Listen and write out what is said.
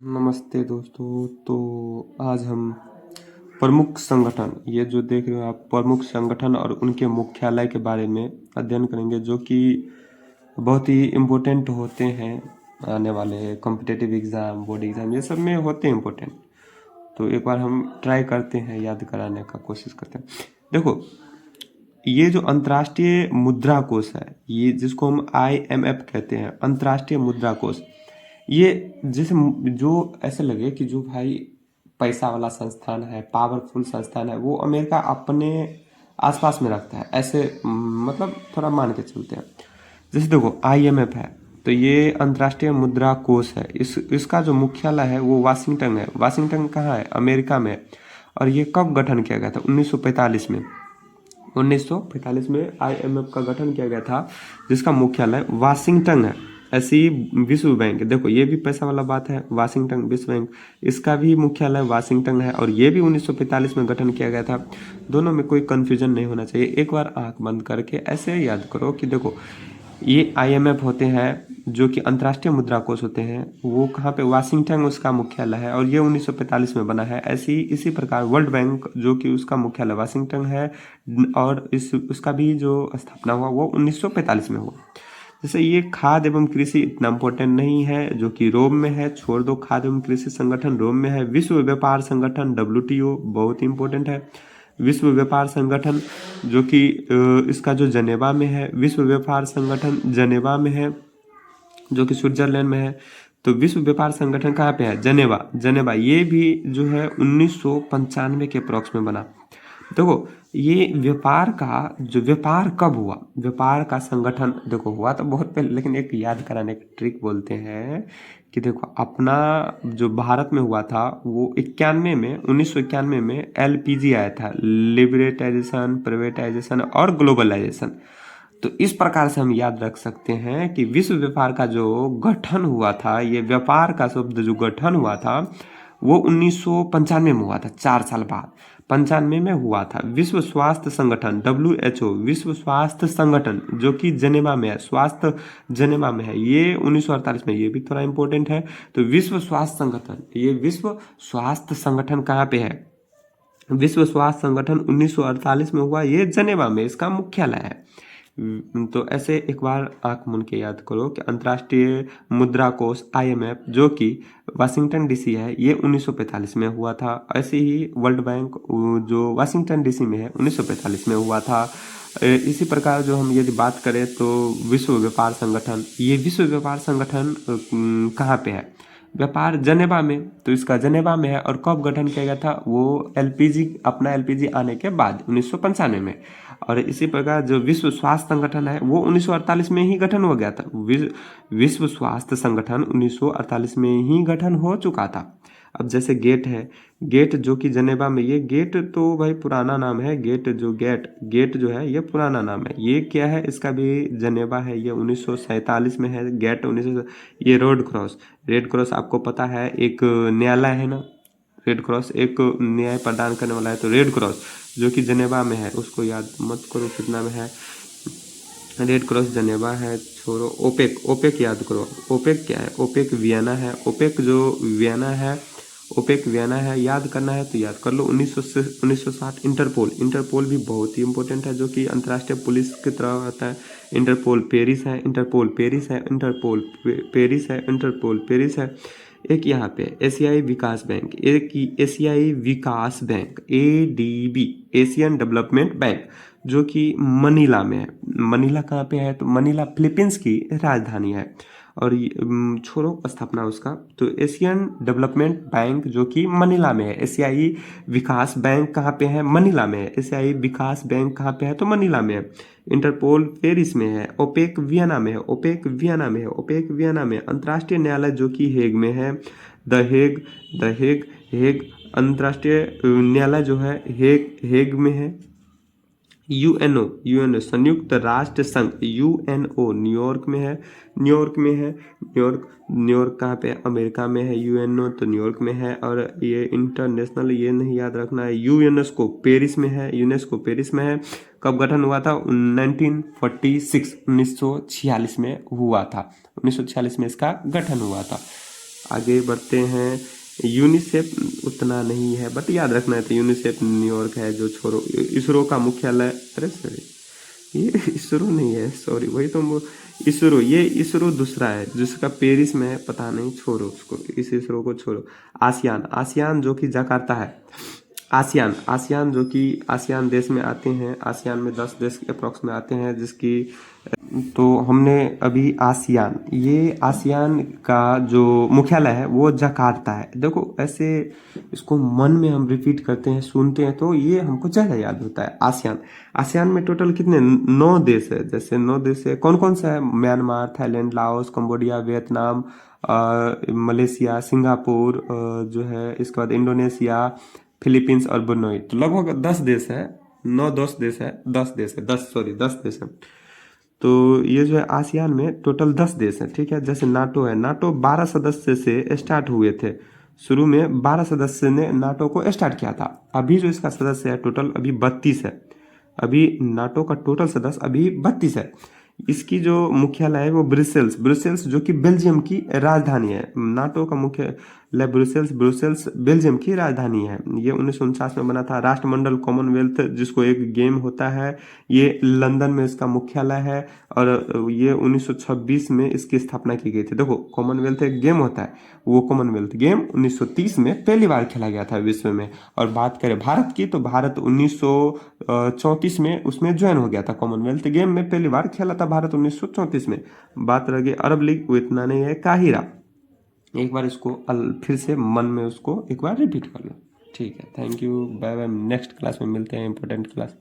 नमस्ते दोस्तों। तो आज हम प्रमुख संगठन, ये जो देख रहे हो आप, प्रमुख संगठन और उनके मुख्यालय के बारे में अध्ययन करेंगे, जो कि बहुत ही इम्पोर्टेंट होते हैं। आने वाले कॉम्पिटिटिव एग्ज़ाम, बोर्ड एग्ज़ाम, ये सब में होते हैं इम्पोर्टेंट। तो एक बार हम ट्राई करते हैं, याद कराने का कोशिश करते हैं। देखो, ये जो अंतर्राष्ट्रीय मुद्रा कोष है, ये जिसको हम IMF कहते हैं, अंतर्राष्ट्रीय मुद्रा कोष, ये जिस जो ऐसे लगे कि जो भाई पैसा वाला संस्थान है, पावरफुल संस्थान है, वो अमेरिका अपने आसपास में रखता है, ऐसे मतलब थोड़ा मान के चलते हैं। जैसे देखो, IMF है, तो ये अंतर्राष्ट्रीय मुद्रा कोष है। इसका जो मुख्यालय है वो वाशिंगटन है। वाशिंगटन कहाँ है? अमेरिका में। और ये कब गठन किया गया था? 1945 में। 1945 में IMF का गठन किया गया था, जिसका मुख्यालय वाशिंगटन है। ऐसी ही विश्व बैंक, देखो ये भी पैसा वाला बात है, वाशिंगटन विश्व बैंक, इसका भी मुख्यालय वाशिंगटन है, और ये भी 1945 में गठन किया गया था। दोनों में कोई कंफ्यूजन नहीं होना चाहिए। एक बार आंख बंद करके ऐसे याद करो कि देखो, ये IMF होते हैं, जो कि अंतर्राष्ट्रीय मुद्रा कोष होते हैं, वो कहाँ पे? वाशिंगटन उसका मुख्यालय है, और ये 1945 में बना है। इसी प्रकार वर्ल्ड बैंक, जो कि उसका मुख्यालय वाशिंगटन है, और उसका भी जो स्थापना हुआ वो 1945 में हुआ। जैसे ये खाद्य एवं कृषि इतना इम्पोर्टेंट नहीं है, जो कि रोम में है। छोड़ दो, खाद्य एवं कृषि संगठन रोम में है। विश्व व्यापार संगठन WTO बहुत ही इम्पोर्टेंट है। विश्व व्यापार संगठन, जो कि इसका जो जनेवा में है, विश्व व्यापार संगठन जनेवा में है, जो कि स्विट्जरलैंड में है। तो विश्व व्यापार संगठन कहाँ पे है? जनेवा। जनेवा ये भी जो है 1995 के अप्रॉक्स में बना। देखो, ये व्यापार कब हुआ? व्यापार का संगठन देखो हुआ तो बहुत पहले, लेकिन एक याद कराने का ट्रिक बोलते हैं कि देखो, अपना जो भारत में हुआ था वो 1991 में LPG आया था, लिबरेटाइजेशन, प्राइवेटाइजेशन और ग्लोबलाइजेशन। तो इस प्रकार से हम याद रख सकते हैं कि विश्व व्यापार का जो गठन हुआ था, ये व्यापार का शब्द जो गठन हुआ था वो 1995 में हुआ था, 4 साल बाद 95 में हुआ था। विश्व स्वास्थ्य संगठन WHO, विश्व स्वास्थ्य संगठन, जो कि जनेवा में है, स्वास्थ्य जनेवा में है, ये 1948 में, ये भी थोड़ा इंपॉर्टेंट है। तो विश्व स्वास्थ्य संगठन, ये विश्व स्वास्थ्य संगठन कहाँ पे है? विश्व स्वास्थ्य संगठन 1948 में हुआ, ये जनेवा में इसका मुख्यालय है। तो ऐसे एक बार आंख मूंद के याद करो कि अंतर्राष्ट्रीय मुद्रा कोष IMF, जो कि वाशिंगटन DC है, ये 1945 में हुआ था। ऐसे ही वर्ल्ड बैंक, जो वाशिंगटन DC में है, 1945 में हुआ था। इसी प्रकार जो हम यदि बात करें तो विश्व व्यापार संगठन, ये विश्व व्यापार संगठन कहाँ पे है? व्यापार जनेवा में। तो इसका जनेवा में है, और कब गठन किया गया था? वो अपना LPG आने के बाद 1995 में। और इसी प्रकार जो विश्व स्वास्थ्य संगठन है वो 1948 में ही गठन हो गया था। विश्व स्वास्थ्य संगठन 1948 में ही गठन हो चुका था। अब जैसे गेट है, गेट जो कि जनेवा में, ये गेट तो भाई पुराना नाम है। गेट जो है ये पुराना नाम है। ये क्या है? इसका भी जनेवा है, ये 1947 में है। गेट 1900। ये रेड क्रॉस आपको पता है, एक न्यायालय है ना, रेड क्रॉस एक न्याय प्रदान करने वाला है। तो रेड क्रॉस जो कि जनेवा में है, उसको याद मत करो कितना में है। रेड क्रॉस जनेवा है, छोड़ो। ओपेक याद करो। ओपेक क्या है? ओपेक वियना है। ओपेक वियना है, याद करना है तो याद कर लो। 1960 इंटरपोल भी बहुत ही इंपॉर्टेंट है, जो कि अंतर्राष्ट्रीय पुलिस की तरह आता है। इंटरपोल पेरिस है। एक यहाँ पे एशियाई विकास बैंक, एशियाई विकास bank, ADB, Asian Development Bank, जो कि मनीला में है। मनीला कहाँ पे है? तो मनीला फिलीपींस की राजधानी है। और छोड़ो स्थापना उसका। तो एशियन डेवलपमेंट बैंक, जो कि मनीला में है। एशियाई विकास बैंक कहाँ पे है? मनीला में है। एशियाई विकास बैंक कहाँ पे है? तो मनीला में है। इंटरपोल पेरिस में है। ओपेक वियना में है। अंतर्राष्ट्रीय न्यायालय जो कि हेग में है। हेग अंतर्राष्ट्रीय न्यायालय जो है हेग में है। यूएनओ संयुक्त राष्ट्र संघ, यूएनओ न्यूयॉर्क में है। न्यूयॉर्क कहाँ पे है? अमेरिका में है। यूएनओ तो न्यूयॉर्क में है। और ये इंटरनेशनल, ये नहीं याद रखना है, यूनेस्को पेरिस में है। कब गठन हुआ था? 1946 में हुआ था। 1946 में इसका गठन हुआ था। आगे बढ़ते हैं। यूनिसेफ उतना नहीं है बट याद रखना है, तो यूनिसेफ न्यूयॉर्क है जो छोड़ो। इसरो का मुख्यालय, अरे सॉरी ये इसरो नहीं है, सॉरी वही तो इसरो, ये इसरो दूसरा है जिसका पेरिस में है, पता नहीं, छोड़ो उसको, इस इसरो को छोड़ो। आसियान, आसियान जो कि जकार्ता है। आसियान, आसियान जो कि आसियान देश में आते हैं, आसियान में 10 देश अप्रॉक्स में आते हैं जिसकी, तो हमने अभी आसियान, ये आसियान का जो मुख्यालय है वो जकार्ता है। देखो ऐसे इसको मन में हम रिपीट करते हैं, सुनते हैं तो ये हमको ज़्यादा याद होता है। आसियान, आसियान में टोटल कितने 9 देश है। जैसे 9 देश है, कौन कौन सा है? Myanmar, Thailand, Laos, Cambodia, Vietnam, Malaysia, Singapore, जो है इसके बाद इंडोनेशिया, फिलीपींस और ब्रुनई। तो लगभग 10 देश है, 9-10 देश है, 10 देश है, 10 सॉरी 10 देश है। तो ये जो है आसियान में टोटल 10 देश है, ठीक है। जैसे नाटो है, नाटो 12 सदस्य से स्टार्ट हुए थे। शुरू में 12 सदस्य ने नाटो को स्टार्ट किया था। अभी जो इसका सदस्य है टोटल अभी 32 है। अभी नाटो का टोटल सदस्य अभी 32 है। इसकी जो मुख्यालय है वो ब्रुसेल्स, ब्रुसेल्स जो कि बेल्जियम की राजधानी है। नाटो का मुख्यालय ब्रुसेल्स, ब्रुसेल्स बेल्जियम की राजधानी है। ये 1949 में बना था। राष्ट्रमंडल कॉमनवेल्थ जिसको एक गेम होता है, ये लंदन में इसका मुख्यालय है। और ये 1926 में इसकी स्थापना की गई थी। देखो कॉमनवेल्थ एक गेम होता है, वो कॉमनवेल्थ गेम 1930 में पहली बार खेला गया था विश्व में। और बात करें भारत की, तो भारत 1934 में उसमें ज्वाइन हो गया था। कॉमनवेल्थ गेम में पहली बार खेला था भारत 1934 में। बात रह गई अरब लीग, वो इतना नहीं है। काहिरा, एक बार इसको फिर से मन में उसको एक बार रिपीट कर लो। ठीक है, thank you, bye bye. Next class में मिलते हैं, इंपॉर्टेंट क्लास।